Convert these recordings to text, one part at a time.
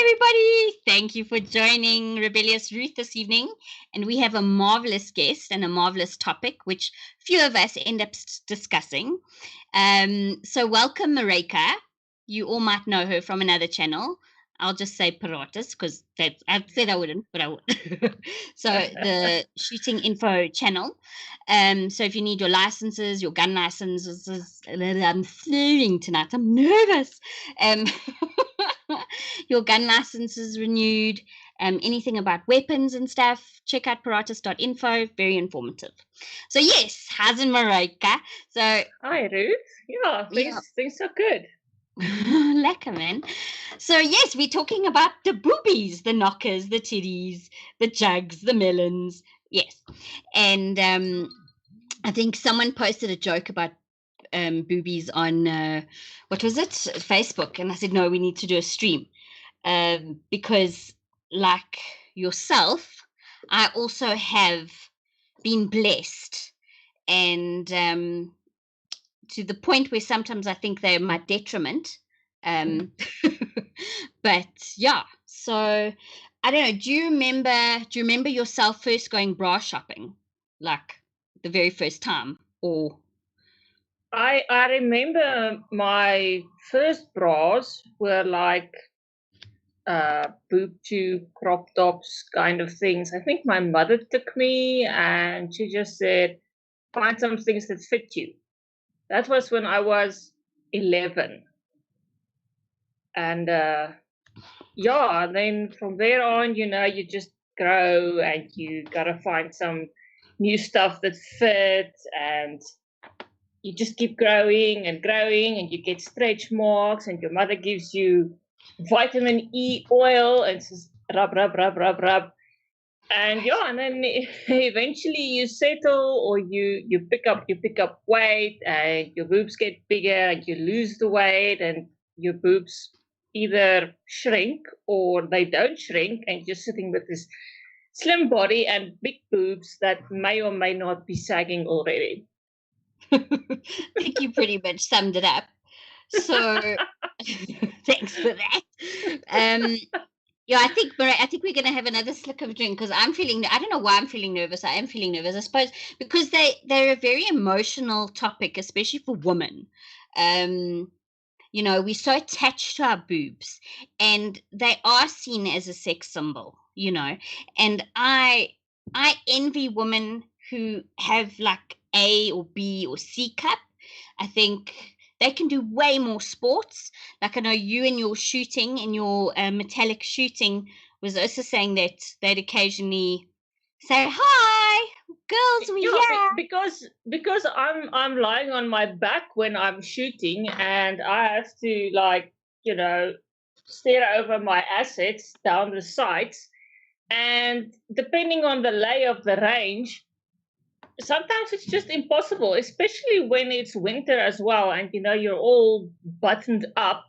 everybody. Thank you for joining Rebellious Ruth this evening. And we have a marvelous guest and a marvelous topic, which few of us end up discussing. So welcome, Marika. You all might know her from another channel. I'll just say Paratus because I said I wouldn't, but I would. So the Shooting Info channel. So if you need your licenses, your gun licenses, I'm slurring tonight. I'm nervous. Your gun license is renewed, anything about weapons and stuff, check out paratus.info, very informative. So yes, how's in Marika? So hi Ruth. Yeah, things are good. Lekker, man. So yes, we're talking about the boobies, the knockers, the titties, the jugs, the melons. Yes. And I think someone posted a joke about boobies on what was it, Facebook, and I said no, we need to do a stream. Because like yourself, I also have been blessed, and to the point where sometimes I think they're my detriment. But yeah, so I don't know. Do you remember yourself first going bra shopping, like the very first time, or? I remember my first bras were like boob tube crop tops kind of things. I think my mother took me and she just said, find some things that fit you. That was when I was 11. And yeah, then from there on, you just grow and you gotta find some new stuff that fits, and you just keep growing and growing, and you get stretch marks, and your mother gives you vitamin E oil and says rub, rub, rub, rub, rub. And yeah, and then eventually you settle, or you pick up weight, and your boobs get bigger and you lose the weight, and your boobs either shrink or they don't shrink, and you're sitting with this slim body and big boobs that may or may not be sagging already. I think you pretty much summed it up. So thanks for that. Yeah, I think we're gonna have another slick of a drink because I don't know why I'm feeling nervous. I am feeling nervous, I suppose, because they're a very emotional topic, especially for women. We're so attached to our boobs, and they are seen as a sex symbol, and I envy women who have like A or B or C cup. I think they can do way more sports. Like I know you in your shooting, in your metallic shooting, was also saying that they'd occasionally say, "Hi, girls, we here." Because I'm lying on my back when I'm shooting, and I have to stare over my assets down the sights, and depending on the lay of the range, sometimes it's just impossible, especially when it's winter as well, and you're all buttoned up.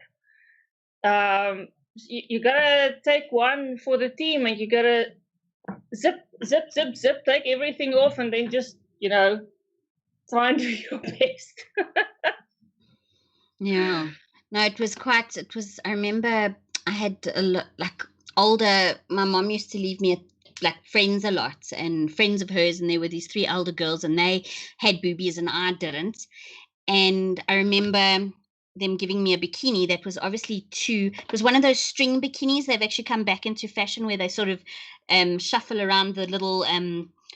You gotta take one for the team, and you gotta zip, zip, zip, zip, take everything off, and then just try and do your best. Yeah. No, I remember I had my mom used to leave me at like friends a lot, and friends of hers, and there were these 3 elder girls, and they had boobies and I didn't. And I remember them giving me a bikini that was obviously it was one of those string bikinis. They've actually come back into fashion where they sort of shuffle around the little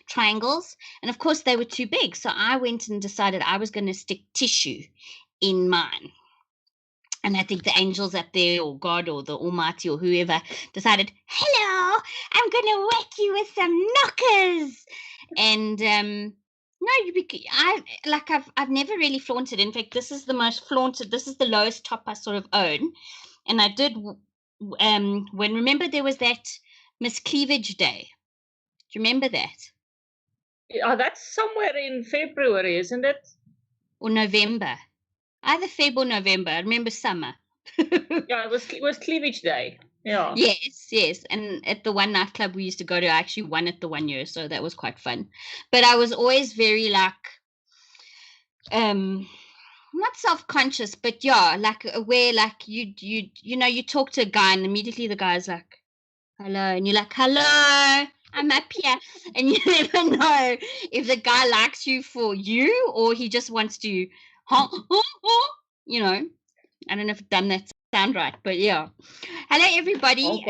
triangles, and of course they were too big, so I went and decided I was going to stick tissue in mine. And I think the angels up there, or God, or the Almighty, or whoever decided, hello, I'm going to whack you with some knockers. And no, I've never really flaunted. In fact, this is the most flaunted. This is the lowest top I sort of own. And I did remember there was that Miss Cleavage Day. Do you remember that? Yeah, that's somewhere in February, isn't it? Or November. Either Feb or November. I remember summer. Yeah, it was Cleavage Day. Yeah. Yes. And at the one nightclub we used to go to, I actually won it the 1 year, so that was quite fun. But I was always very like not self-conscious, but yeah, like where like you talk to a guy and immediately the guy's like, hello, and you're like, hello, I'm up here, and you never know if the guy likes you for you or he just wants to, you know. I don't know if I've done that sound right, but yeah. Hello, everybody.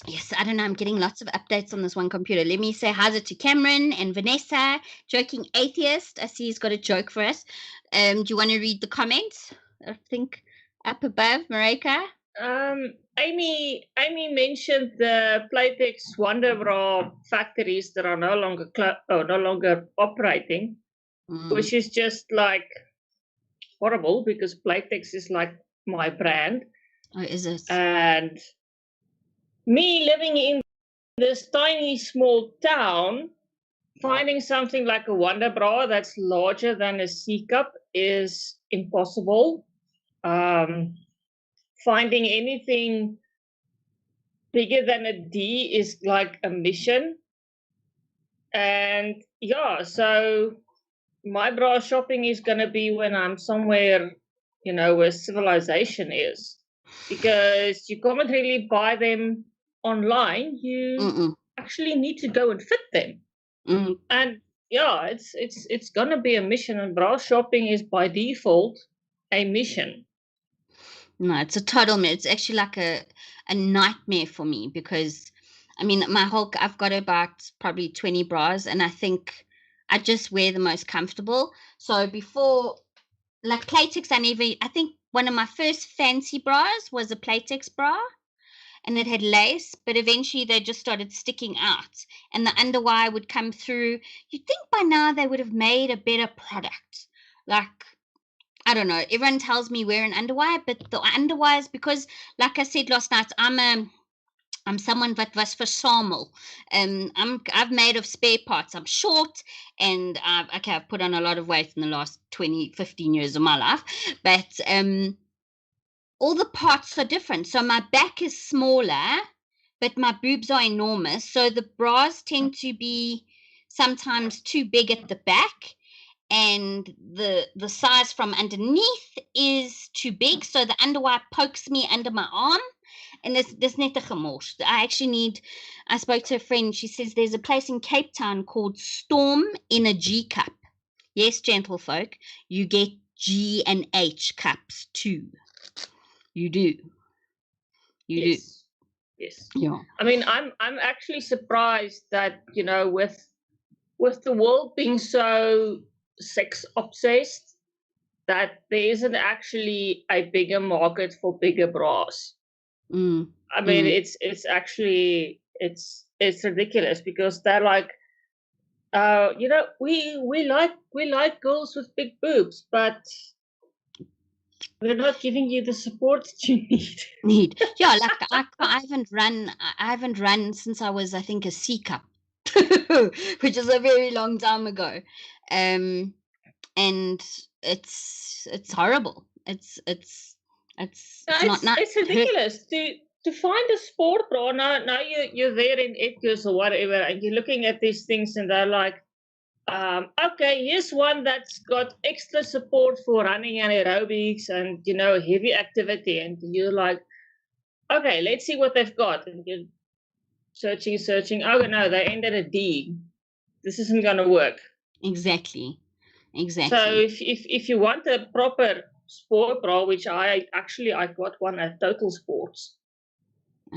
Yes, I don't know. I'm getting lots of updates on this one computer. Let me say hi to Cameron and Vanessa, joking atheist. I see he's got a joke for us. Do you want to read the comments? I think up above, Marika. Amy mentioned the Playtex Wonder Bra factories that are no longer operating, which is just like horrible because Playtex is like my brand. Oh, is it? And me living in this tiny small town, finding something like a Wonder Bra that's larger than a C cup is impossible. Finding anything bigger than a D is like a mission. And yeah, so my bra shopping is going to be when I'm somewhere, where civilization is. Because you can't really buy them online. You actually need to go and fit them. And yeah, it's going to be a mission. And bra shopping is by default a mission. No, it's a total it's actually like a nightmare for me because I mean I've got about probably 20 bras and I think I just wear the most comfortable. So before like Playtex, I think one of my first fancy bras was a Playtex bra and it had lace, but eventually they just started sticking out and the underwire would come through. You'd think by now they would have made a better product. Like I don't know. Everyone tells me wear an underwire, but the underwires, because like I said last night, I'm someone that was versamel. I've made of spare parts. I'm short and I've put on a lot of weight in the last 15 years of my life, but all the parts are different. So my back is smaller, but my boobs are enormous. So the bras tend to be sometimes too big at the back and the size from underneath is too big, so the underwire pokes me under my arm and there's net 'n gemors. I spoke to a friend. She says there's a place in Cape Town called Storm in a G cup. Yes, gentlefolk, you get G and H cups too. You do. Yes. Yeah. I mean, I'm actually surprised that with the world being so sex obsessed, that there isn't actually a bigger market for bigger bras. I mean, it's actually it's ridiculous because they're like, we like girls with big boobs, but we're not giving you the support that you need. Yeah, like I haven't run since I was, I think, a C cup, which is a very long time ago. And it's horrible. It's not nice. It's ridiculous to find a sport bra. Now you're there in Edgar's or whatever, and you're looking at these things, and they're like, okay, here's one that's got extra support for running and aerobics and heavy activity, and you're like, okay, let's see what they've got, and you're searching. Oh no, they ended a D. This isn't gonna work. Exactly. So if you want a proper sport bra, which I got one at Total Sports.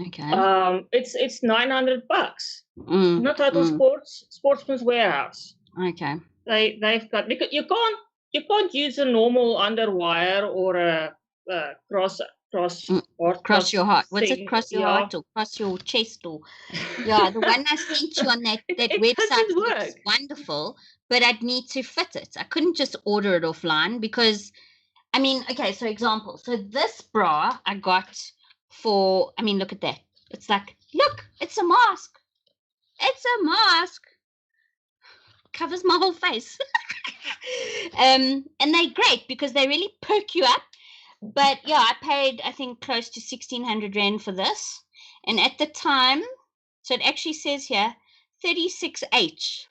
Okay. It's $900. Not Total Sports, Sportsman's Warehouse. Okay. They've got, because you can't use a normal underwire or a cross your heart. What's it? Cross your heart or cross your chest or yeah. The one I sent you on that website looks wonderful, but I'd need to fit it. I couldn't just order it offline because, I mean, okay. So example. So this bra I got for. I mean, look at that. It's like, look, it's a mask. It's a mask. Covers my whole face. And they're great because they really perk you up. But yeah, I paid, I think, close to 1,600 Rand for this. And at the time, so it actually says here, 36H.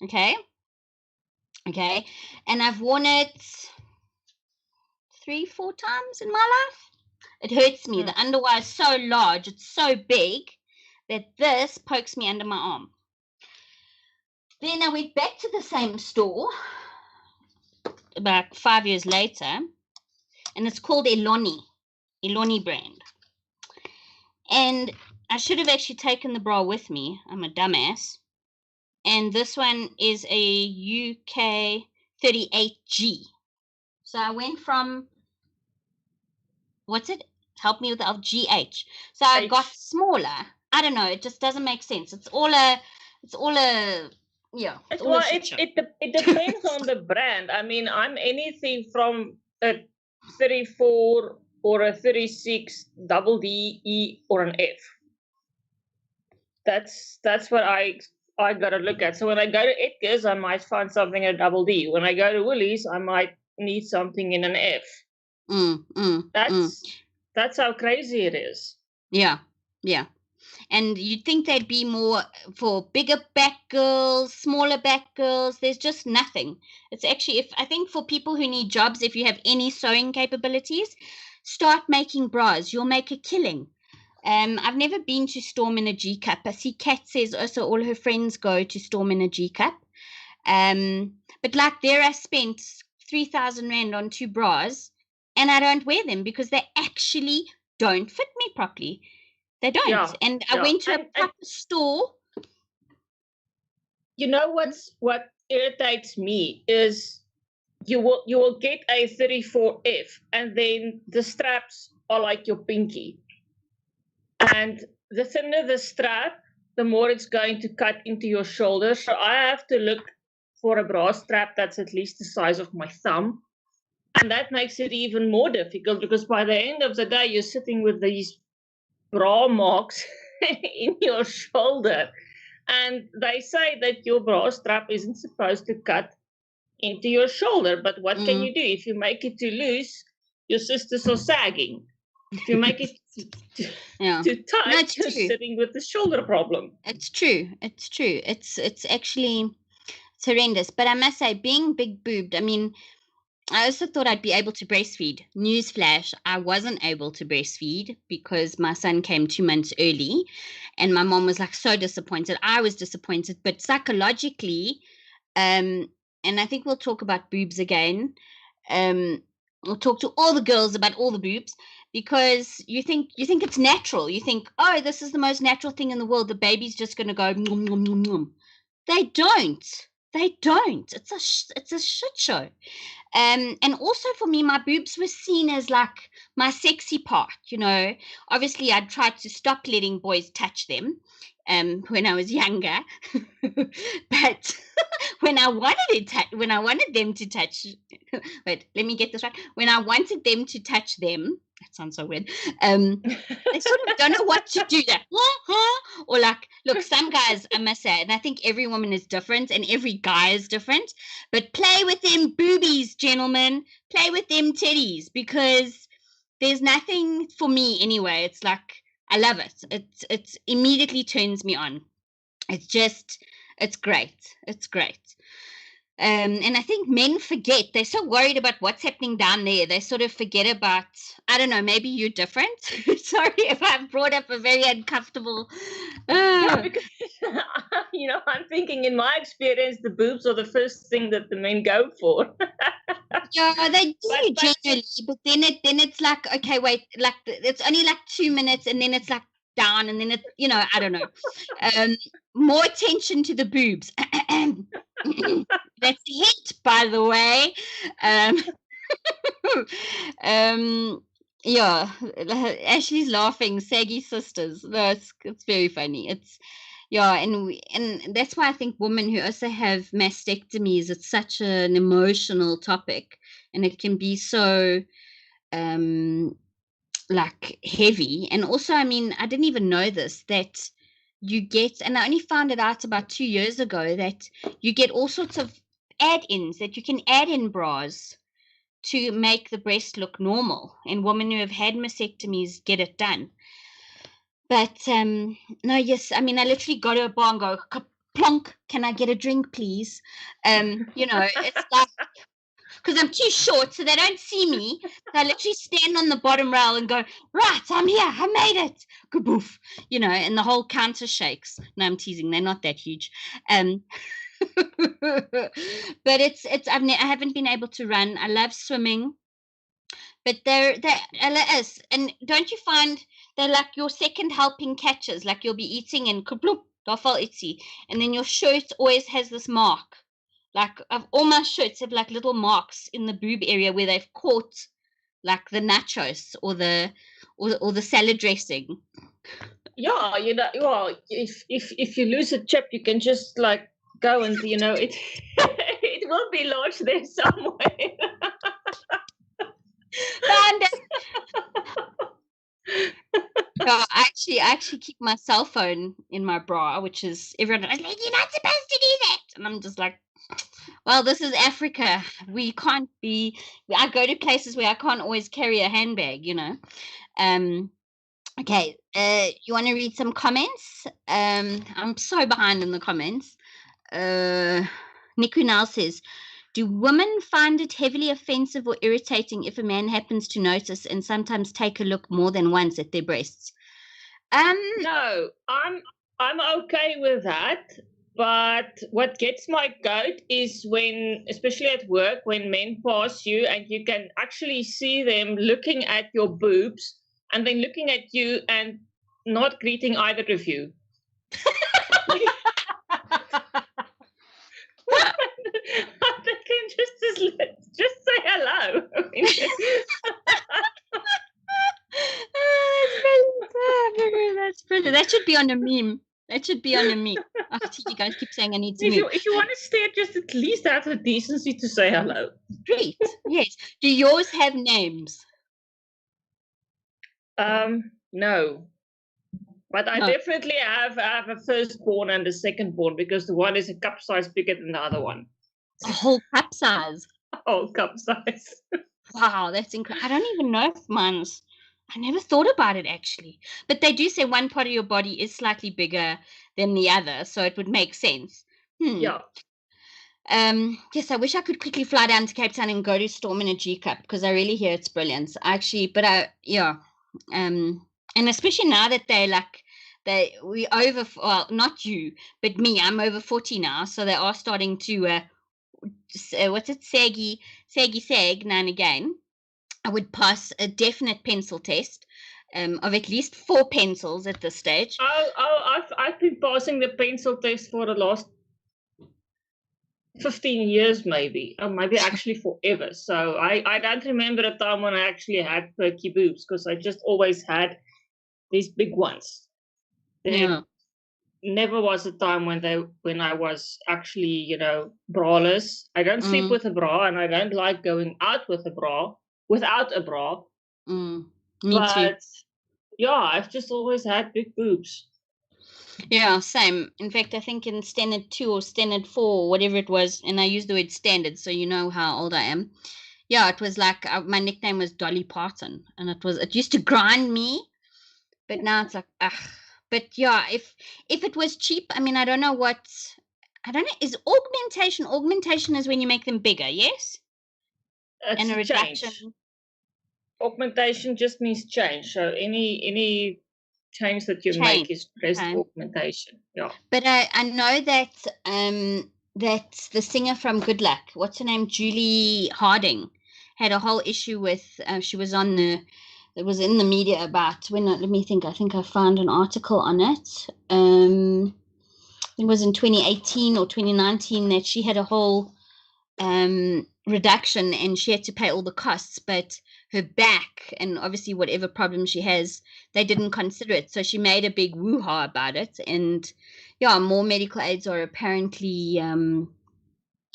Okay. And I've worn it 3-4 times in my life. It hurts me. The underwire is so large, it's so big that this pokes me under my arm. Then I went back to the same store about 5 years later, and it's called Eloni brand. And I should have actually taken the bra with me. I'm a dumbass. And this one is a UK 38G. So I went from, what's it? Help me with the GH. So I got smaller. I don't know. It just doesn't make sense. It's all a yeah. It depends on the brand. I mean, I'm anything from a 34 or a 36 double D, E, or an F. That's what I gotta look at. So when I go to Edgar's, I might find something in a double D. When I go to Woolies, I might need something in an F. That's how crazy it is. Yeah. And you'd think they'd be more for bigger back girls, smaller back girls. There's just nothing. It's actually, I think for people who need jobs, if you have any sewing capabilities, start making bras. You'll make a killing. I've never been to Storm in a G Cup. I see Kat says also all her friends go to Storm in a G Cup. But like there I spent 3,000 Rand on 2 bras and I don't wear them because they actually don't fit me properly. They don't. Yeah, and I went to a proper store. You know what irritates me is you will get a 34F and then the straps are like your pinky. And the thinner the strap, the more it's going to cut into your shoulder. So I have to look for a bra strap that's at least the size of my thumb. And that makes it even more difficult because by the end of the day, you're sitting with these bra marks in your shoulder. And they say that your bra strap isn't supposed to cut into your shoulder. But what can you do? If you make it too loose, your sisters are sagging. If you make it too tight, you're sitting with the shoulder problem. It's true. It's actually horrendous. But I must say, being big boobed, I mean, I also thought I'd be able to breastfeed. Newsflash, I wasn't able to breastfeed because my son came 2 months early and my mom was like so disappointed. I was disappointed, but psychologically, and I think we'll talk about boobs again. We'll talk to all the girls about all the boobs because you think it's natural. You think, oh, this is the most natural thing in the world. The baby's just going to go nom, nom, nom, nom. They don't. It's a shit show. And also for me, my boobs were seen as like my sexy part, you know. Obviously, I'd tried to stop letting boys touch them when I was younger. But when I wanted them to touch, wait, let me get this right. When I wanted them to touch them, that sounds so weird. They sort of don't know what to do. Or like, look, some guys, I must say, and I think every woman is different and every guy is different, but play with them boobies, gentlemen. Play with them titties because there's nothing for me anyway. It's like, I love it. It immediately turns me on. It's great. It's great. And I think men forget. They're so worried about what's happening down there. They sort of forget about, I don't know, maybe you're different. Sorry if I've brought up a very uncomfortable. Yeah, because, you know, I'm thinking in my experience, the boobs are the first thing that the men go for. Yeah, they do generally, but then it's like, okay, wait, like it's only like 2 minutes and then it's like down and then it, you know, I don't know. More attention to the boobs. That's a hint, by the way. Yeah, Ashley's laughing. Saggy sisters. No, it's very funny. It's and that's why I think women who also have mastectomies, it's such an emotional topic, and it can be so like heavy. And also, I mean, I didn't even know this, that you get, and I only found it out about 2 years ago, that you get all sorts of add-ins that you can add in bras to make the breast look normal, and women who have had mastectomies get it done. But no, yes, I mean, I literally go to a bar and go, plonk, can I get a drink, please? You know, it's like, because I'm too short, so they don't see me. So I literally stand on the bottom rail and go, right, I'm here, I made it. Kaboof, and the whole counter shakes. No, I'm teasing. They're not that huge. But I haven't been able to run. I love swimming. But they're LS, and don't you find they're like your second helping catches? Like you'll be eating and kabloop, dafal itzy, and then your shirt always has this mark. Like all my shirts have like little marks in the boob area where they've caught like the nachos or the salad dressing. Yeah, well, if you lose a chip, you can just like go and it it will be lodged there somewhere. I actually keep my cell phone in my bra, which is everyone is like, you're not supposed to do that, and I'm just like, well, this is Africa. We can't be. I go to places where I can't always carry a handbag, Okay, you want to read some comments? I'm so behind in the comments. Nikunal says, do women find it heavily offensive or irritating if a man happens to notice and sometimes take a look more than once at their breasts? No, I'm okay with that. But what gets my goat is when, especially at work, when men pass you and you can actually see them looking at your boobs and then looking at you and not greeting either of you. They can just say hello. That's brilliant. That should be on a meme. Oh, you guys keep saying I need to move. If you want to stare, just at least have the decency to say hello. Great. Yes. Do yours have names? No. But I definitely have a firstborn and a secondborn, because the one is a cup size bigger than the other one. A whole cup size? A whole cup size. Wow, that's incredible. I don't even know if mine's... I never thought about it, actually. But they do say one part of your body is slightly bigger than the other, so it would make sense. Yeah. Yes, I wish I could quickly fly down to Cape Town and go to Storm in a G-Cup, because I really hear it's brilliant. Actually, and especially now that we over, well, not you, but me, I'm over 40 now, so they are starting to, what's it, sag now and again. I would pass a definite pencil test of at least 4 pencils at this stage. I've been passing the pencil test for the last 15 years, maybe, or maybe actually forever. So I don't remember a time when I actually had perky boobs, because I just always had these big ones. There never was a time when I was actually, braless. I don't sleep with a bra, and I don't like going out without a bra. Me too. Yeah, I've just always had big boobs. Yeah, same. In fact, I think in standard 2 or standard 4, whatever it was, and I use the word standard, so you know how old I am. Yeah, it was like my nickname was Dolly Parton, and it used to grind me, but now it's like, But yeah, if it was cheap, I mean, I don't know, is augmentation? Augmentation is when you make them bigger, yes? It's and a reduction. Change. Augmentation just means change. So any change that you make is breast augmentation. Yeah. But I know that that the singer from Good Luck, what's her name, Julie Harding, had a whole issue with. She was on it was in the media about let me think. I think I found an article on it. It was in 2018 or 2019 that she had a whole reduction, and she had to pay all the costs, but her back and obviously whatever problem she has, they didn't consider it. So she made a big woo-ha about it, and yeah, more medical aids are apparently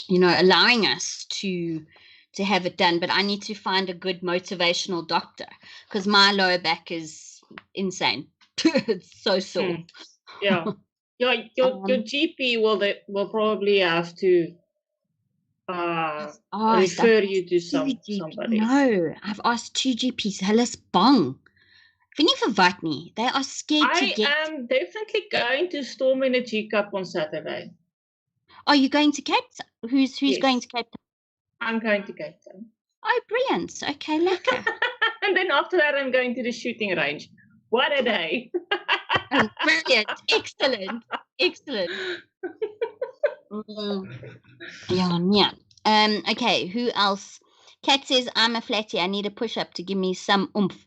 allowing us to have it done. But I need to find a good motivational doctor, because my lower back is insane. It's so sore. Yeah. Your GP will probably have to refer you to somebody. No, I've asked 2 GPs. Hulle bang. Vind jy verwat nie? They are scared to get... I am definitely going to Storm in a G-Cup on Saturday. Are you going to Cape Town? Who's going to Cape Town? I'm going to Cape Town. Oh, brilliant. Okay, lekker. And then after that, I'm going to the shooting range. What a day. Oh, brilliant. Excellent. Excellent. Yeah. Okay, who else? Kat says, I'm a flatty. I need a push-up to give me some oomph.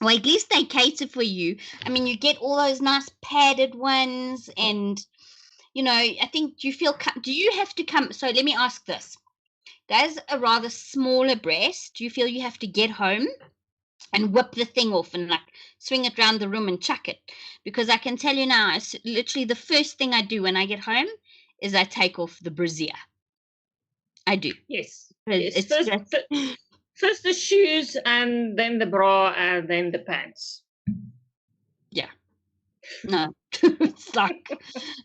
Well, at least they cater for you. I mean, you get all those nice padded ones, and I think do you have to come? So let me ask this: does a rather smaller breast, do you feel you have to get home and whip the thing off and like swing it around the room and chuck it? Because I can tell you now, it's literally the first thing I do when I get home is I take off the brassiere. I do. Yes. It's First the shoes, and then the bra, and then the pants. Yeah. No, it's like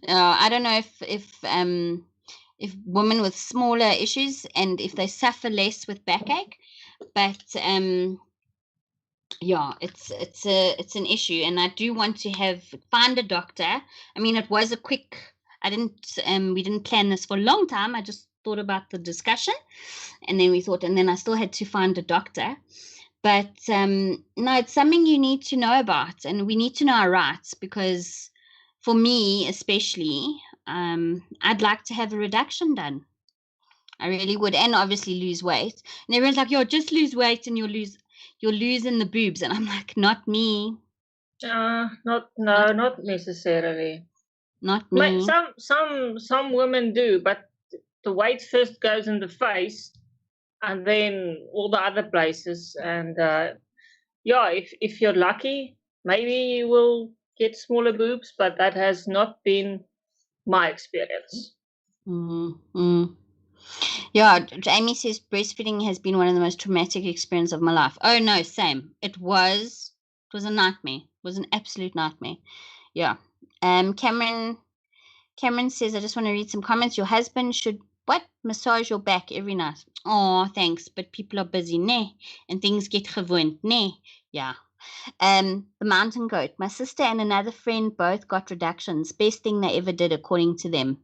I don't know if women with smaller issues and if they suffer less with backache, but yeah, it's an issue, and I do want to find a doctor. I mean, it was a quick. We didn't plan this for a long time. I just thought about the discussion, and then I still had to find a doctor. But no, it's something you need to know about, and we need to know our rights, because for me especially, I'd like to have a reduction done. I really would, and obviously lose weight. And everyone's like, just lose weight and you'll lose in the boobs. And I'm like, not me. Not necessarily. Not me. Some women do, but the weight first goes in the face, and then all the other places. And if you're lucky, maybe you will get smaller boobs, but that has not been my experience. Mm-hmm. Yeah, Jamie says breastfeeding has been one of the most traumatic experiences of my life. Oh no, same. It was a nightmare. It was an absolute nightmare. Yeah. Cameron says, I just want to read some comments. Your husband should massage your back every night. Oh, thanks, but people are busy, ne? And things get gewoond, ne? Yeah. The mountain goat. My sister and another friend both got reductions. Best thing they ever did, according to them.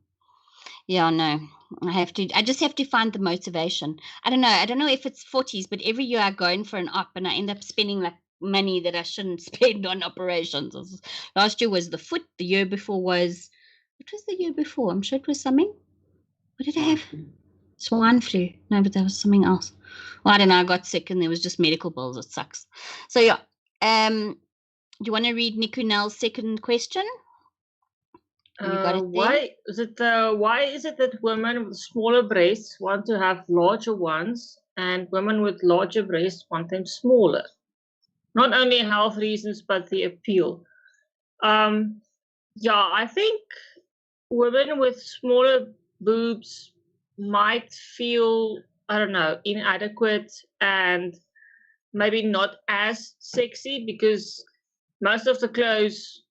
Yeah, no. I just have to find the motivation. I don't know if it's 40s, but every year I go in for an op and I end up spending like money that I shouldn't spend on operations. Last year was the foot. The year before was, what was the year before? I'm sure it was something. What did I have? Swine flu. No, but that was something else. Well, I don't know. I got sick and there was just medical bills. It sucks. So yeah. Do you want to read Nikunel's second question? Why is it that women with smaller breasts want to have larger ones, and women with larger breasts want them smaller? Not only health reasons, but the appeal. I think women with smaller boobs might feel, I don't know, inadequate and maybe not as sexy, because most of the clothes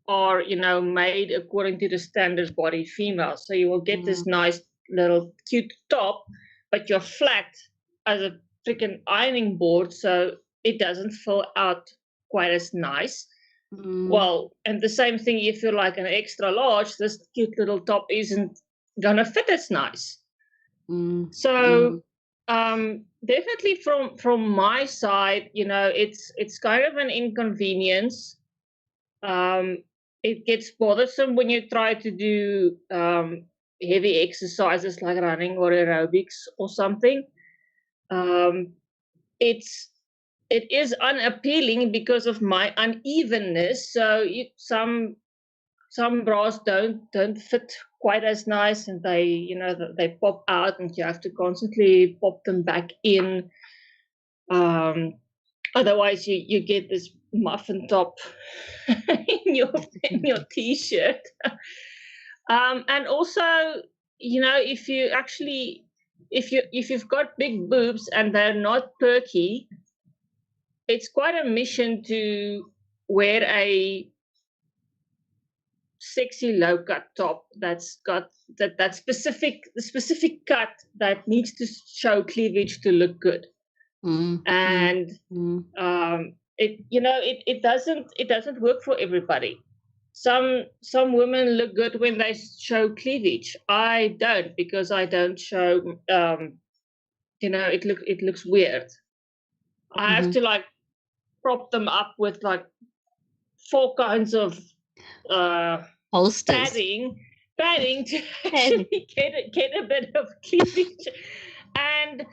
are, made according to the standard body female. So you will get this nice little cute top, but you're flat as a freaking ironing board, so it doesn't fill out quite as nice. Well, and the same thing if you're like an extra large, this cute little top isn't gonna fit as nice. So definitely from my side, it's kind of an inconvenience. It gets bothersome when you try to do heavy exercises like running or aerobics or something. It is unappealing because of my unevenness. So some bras don't fit quite as nice, and they pop out, and you have to constantly pop them back in. Otherwise, you get this muffin top in your t-shirt. And also, if you've got big boobs and they're not perky, it's quite a mission to wear a sexy low cut top that's got that specific cut that needs to show cleavage to look good. And it doesn't work for everybody. Some women look good when they show cleavage. I don't, because I don't show it looks weird. I have to like prop them up with like 4 kinds of Holsters. padding to actually get a bit of cleavage, and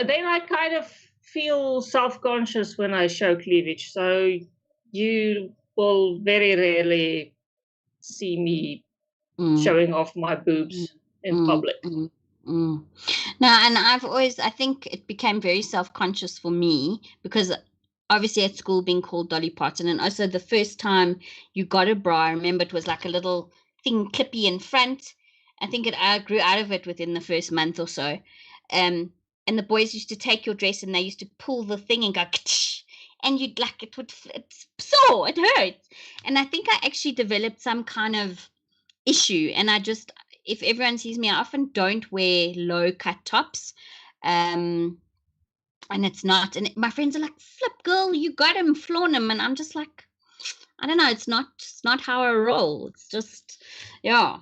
then I kind of feel self-conscious when I show cleavage. So you will very rarely see me showing off my boobs in public. No, and I think it became very self-conscious for me because obviously at school being called Dolly Parton, and also the first time you got a bra, I remember it was like a little thing clippy in front. I think I grew out of it within the first month or so. And the boys used to take your dress and they used to pull the thing and go, and you'd like it sore, it hurts. And I think I actually developed some kind of issue, and if everyone sees me, I often don't wear low cut tops. And it's not, and my friends are like, flip girl, you got him, flaunt him, and I'm just like, I don't know, it's not how I roll. It's just, yeah.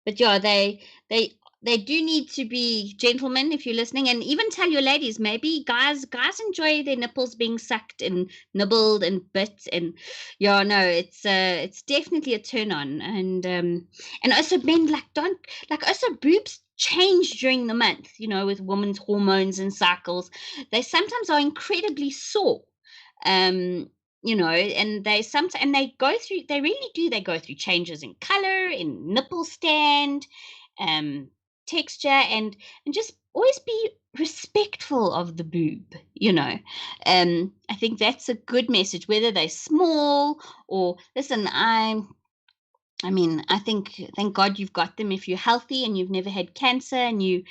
But yeah, they do need to be gentlemen if you're listening, and even tell your ladies, maybe guys enjoy their nipples being sucked and nibbled and bit, and yeah, no, it's definitely a turn on. And also men, like, don't, like, also boobs change during the month, with women's hormones and cycles. They sometimes are incredibly sore, and they really do, they go through changes in color, in nipple stand, texture, and just always be respectful of the boob. I think that's a good message, whether they're small or, listen, I think, thank God you've got them if you're healthy and you've never had cancer, and you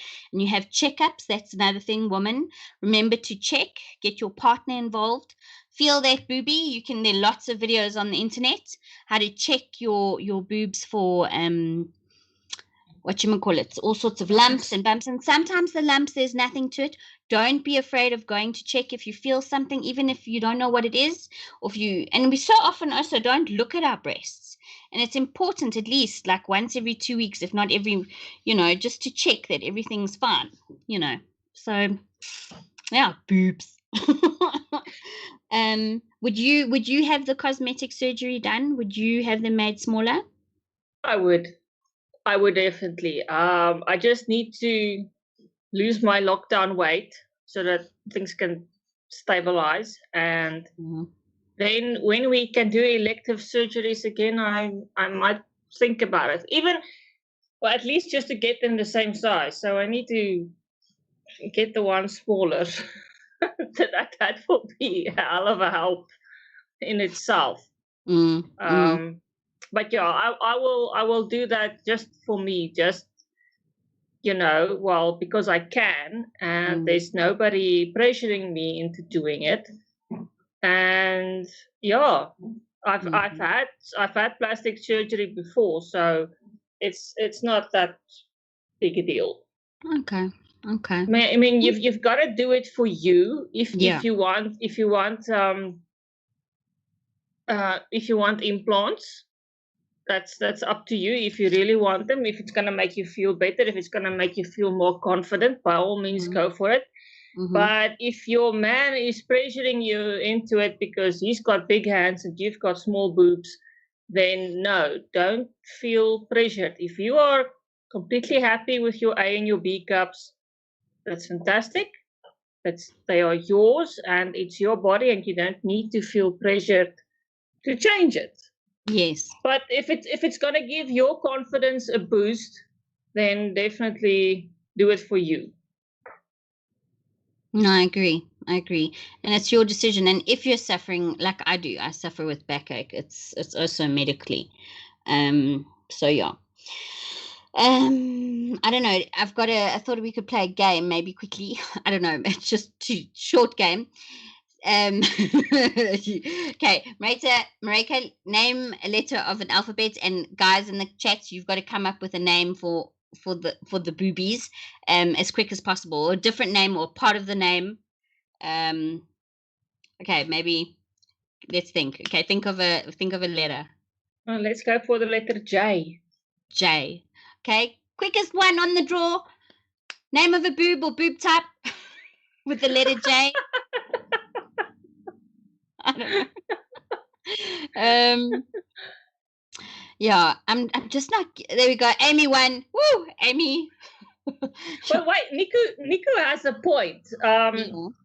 have checkups. That's another thing, woman. Remember to check, get your partner involved. Feel that boobie. There are lots of videos on the internet how to check your boobs for all sorts of lumps and bumps. And sometimes the lumps, there's nothing to it. Don't be afraid of going to check if you feel something, even if you don't know what it is. And we so often also don't look at our breasts. And it's important, at least like once every 2 weeks, if not every, just to check that everything's fine, So, yeah, boobs. Would you have the cosmetic surgery done? Would you have them made smaller? I would definitely. I just need to lose my lockdown weight so that things can stabilize, and then when we can do elective surgeries again, I might think about it. At least just to get them the same size. So I need to get the one smaller. that will be a hell of a help in itself. But yeah, I will do that just for me, just because I can, and there's nobody pressuring me into doing it. And yeah, I've had plastic surgery before, so it's not that big a deal. Okay. I mean, you've got to do it for you. If you want implants, that's up to you. If you really want them, if it's going to make you feel better, if it's going to make you feel more confident, by all means go for it. But if your man is pressuring you into it because he's got big hands and you've got small boobs, then no, don't feel pressured. If you are completely happy with your A and your B cups, that's fantastic. They are yours and it's your body, and you don't need to feel pressured to change it. Yes. But if it's going to give your confidence a boost, then definitely do it for you. No, I agree. And it's your decision. And if you're suffering like I do, I suffer with backache. It's also medically. So yeah. I don't know. I thought we could play a game maybe quickly. I don't know. It's just too short game. Okay, Marika, name a letter of an alphabet, and guys in the chat, you've got to come up with a name for the boobies as quick as possible, or a different name or part of the name. Okay, maybe let's think. Okay, think of a letter. Well, let's go for the letter J. Okay, quickest one on the draw. Name of a boob or boob type with the letter J. I don't know. Yeah, I'm just not. There we go. Amy won. Woo, Amy. But wait, Nico has a point.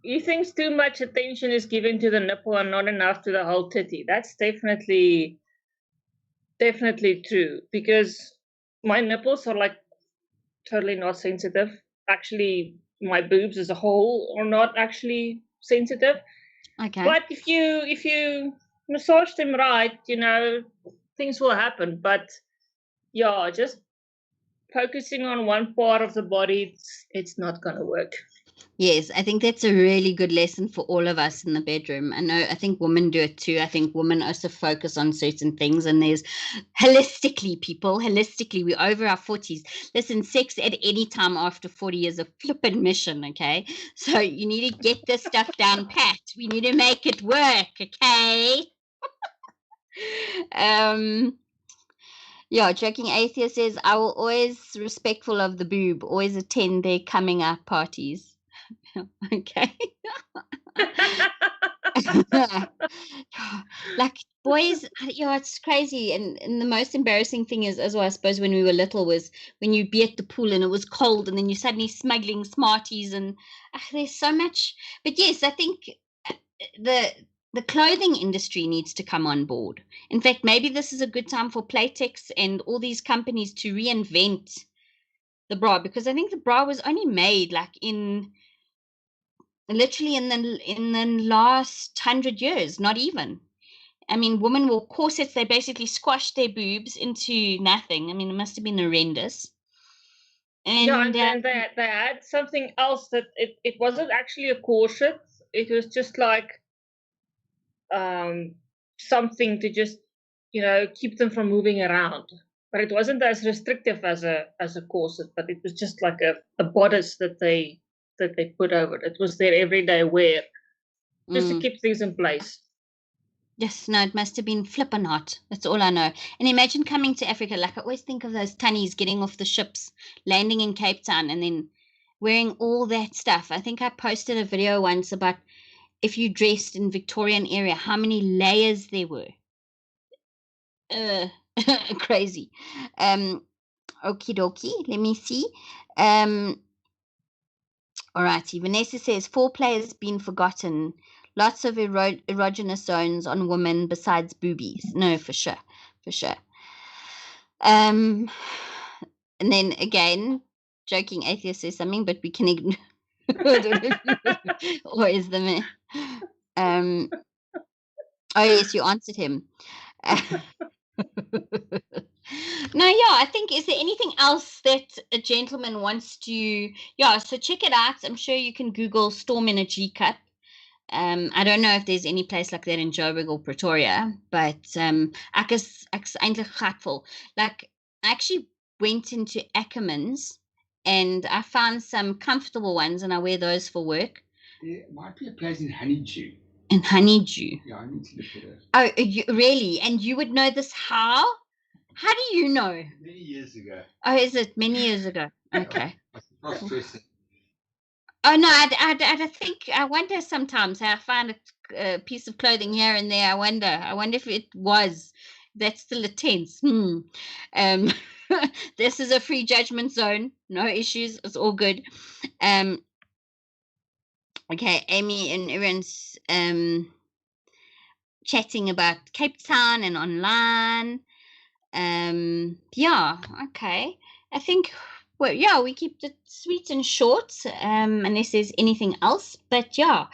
He thinks too much attention is given to the nipple and not enough to the whole titty. That's definitely true, because my nipples are like totally not sensitive. Actually, my boobs as a whole are not actually sensitive. Okay. But if you massage them right, things will happen. But yeah, just focusing on one part of the body, it's not gonna work. Yes, I think that's a really good lesson for all of us in the bedroom. I think women do it too. I think women also focus on certain things, and there's holistically, we're over our 40s. Listen, sex at any time after 40 is a flippin' mission, okay? So you need to get this stuff down pat. We need to make it work, okay? Yeah, Joking Atheist says, I will always respectful of the boob, always attend their coming out parties. Okay. Like boys, it's crazy. And the most embarrassing thing is, as well, I suppose, when we were little, was when you'd be at the pool and it was cold, and then you're suddenly smuggling Smarties, and there's so much. But yes, I think the clothing industry needs to come on board. In fact, maybe this is a good time for Playtex and all these companies to reinvent the bra, because I think the bra was only made like literally in the last 100 years, not even. I mean, women wore corsets. They basically squashed their boobs into nothing. I mean, it must have been horrendous. And they had something else that it wasn't actually a corset. It was just like something to just keep them from moving around. But it wasn't as restrictive as a corset. But it was just like a bodice that they put over it. It was their everyday wear, just to keep things in place. Yes, no, it must have been flippin' hot. That's all I know. And imagine coming to Africa. Like, I always think of those tunnies getting off the ships, landing in Cape Town, and then wearing all that stuff. I think I posted a video once about if you dressed in Victorian era, how many layers there were. Crazy. Okie dokie. Let me see. Alrighty. Vanessa says foreplay has been forgotten. Lots of erogenous zones on women besides boobies. No, for sure. And then again, Joking Atheist says something, but we can ignore. Or is the man? Oh yes, you answered him. No, yeah, I think, is there anything else that a gentleman wants to? Yeah, so check it out. I'm sure you can Google Storm in a G cup. I don't know if there's any place like that in Joburg or Pretoria, but ek is eintlik gatvol. Like, I actually went into Ackermans and I found some comfortable ones, and I wear those for work. There might be a place in Honeydew. In Honeydew? Yeah, I need to look at it. Oh, really? And you would know this how? How do you know? Many years ago. Oh, is it many years ago? Okay. Cross-dressing. Oh no, I think, I wonder sometimes how I find a piece of clothing here and there. I wonder if it was. That's still a tense. This is a free judgment zone. No issues. It's all good. Okay, Amy and everyone's chatting about Cape Town and online. Yeah, okay. I think, well, yeah, we keep it sweet and short, unless there's anything else. But yeah,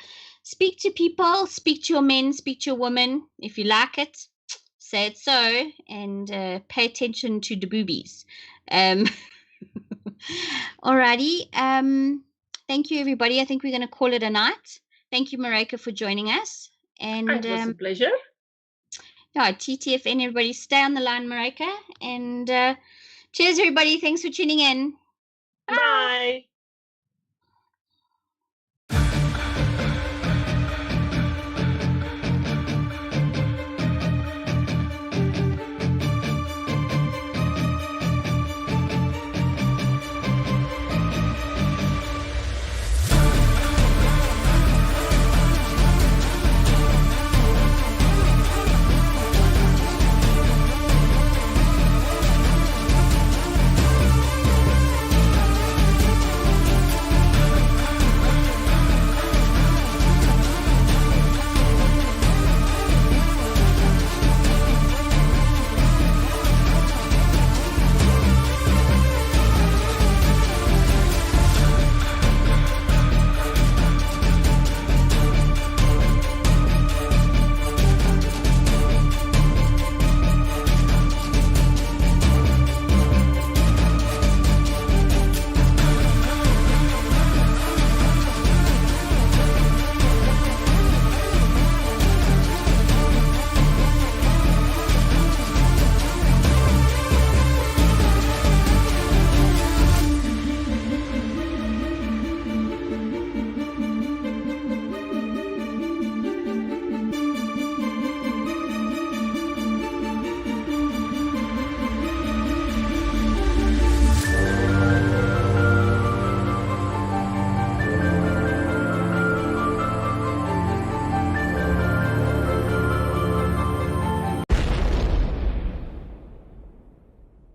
speak to people, speak to your men, speak to your women. If you like it, say it so, and pay attention to the boobies. Alrighty. Thank you, everybody. I think we're going to call it a night. Thank you, Marika, for joining us. And it was a pleasure. Yeah, TTFN, everybody, stay on the line, Marika. And cheers, everybody. Thanks for tuning in. Bye.